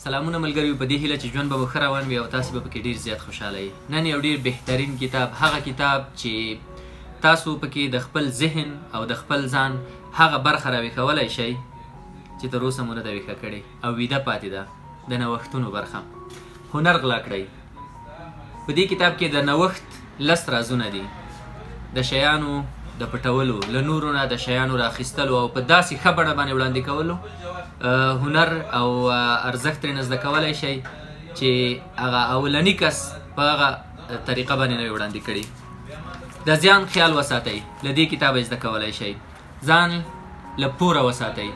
سلامونه ملګري، په دې هیله چې ژوند به مو ښه روان وي او تاسې به پکې ډېر زیات خوشحاله یئ. نن یو ډېر بهترین کتاب، هغه کتاب چې تاسو پکې د خپل ذهن او د خپل ځان هغه برخه راویښولی شئ چې تر اوسه مو نه ده ویښه کړې او ویده پاتې ده، د نوښتونو برخه. هنر غلا کړئ. په دې کتاب کې د نوښت 10 رازونه دي، د شیانو د پټولو، له نورو نه د شیانو راخیستلو او په داسې ښه بڼه باندې وړاندې کولو هنر او ارزښت ترېنه زده کولی شئ چې هغه اولني کس په هغه طریقه باندې نه وي وړاندې کړي. د زیان خیال وساتئ، له دې کتابه زده کولی شئ. ځان له پوره وساتئ.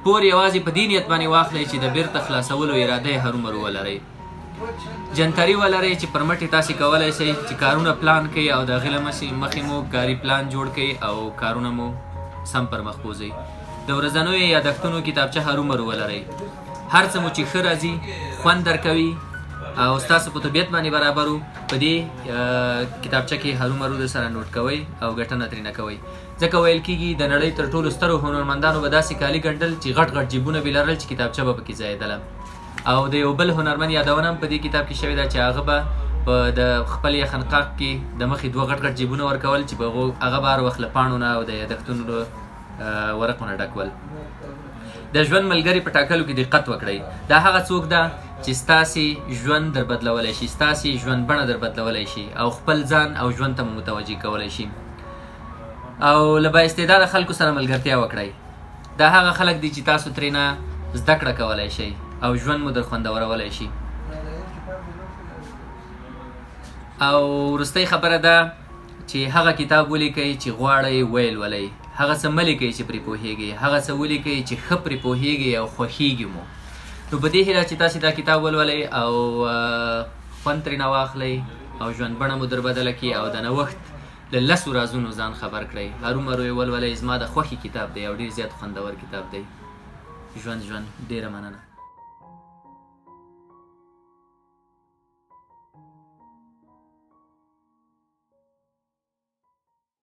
پور یوازې په دې نیت باندې واخلئ چې د بیرته خلاصولو اراده یې هرومرو ولرئ. جنتري ولرئ چې پر مټ یې تاسې کولی شئ چې کارونه پلان کوئ او د هغې له مخې مو کاري پلان جوړ کړئ او کارونه مو سم پر مخ بوځئ. د ورځنیو یادښتونو کتابچه هرومرو ولرئ. هر څه مو چې ښه راځي، خوند درکوي او ستاسو په طبیعت باندې برابر په دې کتابچه کې هرومرو د سره نوټ کوئ او ګټنه ترېنه کوئ. ځکه ویل کېږي د نړۍ تر ټولو سترو هنرمندانو به داسې کالي ګنډل چې غټ غټ جیبونه به لرل چې کتابچه به پکې ځایېدله. او د یو بل هنرمند یادونه هم په دې کتاب کې شوې ده چې هغه به په د خپل یخن قاق کې د مخې 2 غټ غټ جیبونه ورکول چې به هغه به هر وخت له پاڼو نه او د یادښتونو ورقونه ډکول. د ژوند ملګري په ټاکلو کې دقت وکړئ. دا هغه څوک ده چې ستاسې ژوند در بدلولی شي، ستاسې ژوند بڼه در بدلولی شي او خپل ځان او ژوند ته متوجه کولی شي. او له بااستعداده خلکو سره ملګرتیا وکړئ. دا هغه خلک دي چې تاسو ترېنه زده کړه کولی شئ او ژوند مو در خوندورولی شي. او وروستۍ خبره ده چې هغه کتاب ولیکئ چې غواړئ ویل ولئ. هغه څه مه لیکئ چې پرې پوهیږئ، هغه څه ولیکئ چې ښه پرې پوهیږئ او خوښیږي مو. نو په دې هیله چې تاسې دا کتاب ولولئ او خوند ترېنه واخلئ او ژوند بڼه مو در بدله کړي او د نوښت له 10 رازونو ځان خبر کړئ. هرومرو یې ولولئ. زما د خوښې کتاب دی او ډېر زیات خوندور کتاب دی. ژوند ډېره مننه.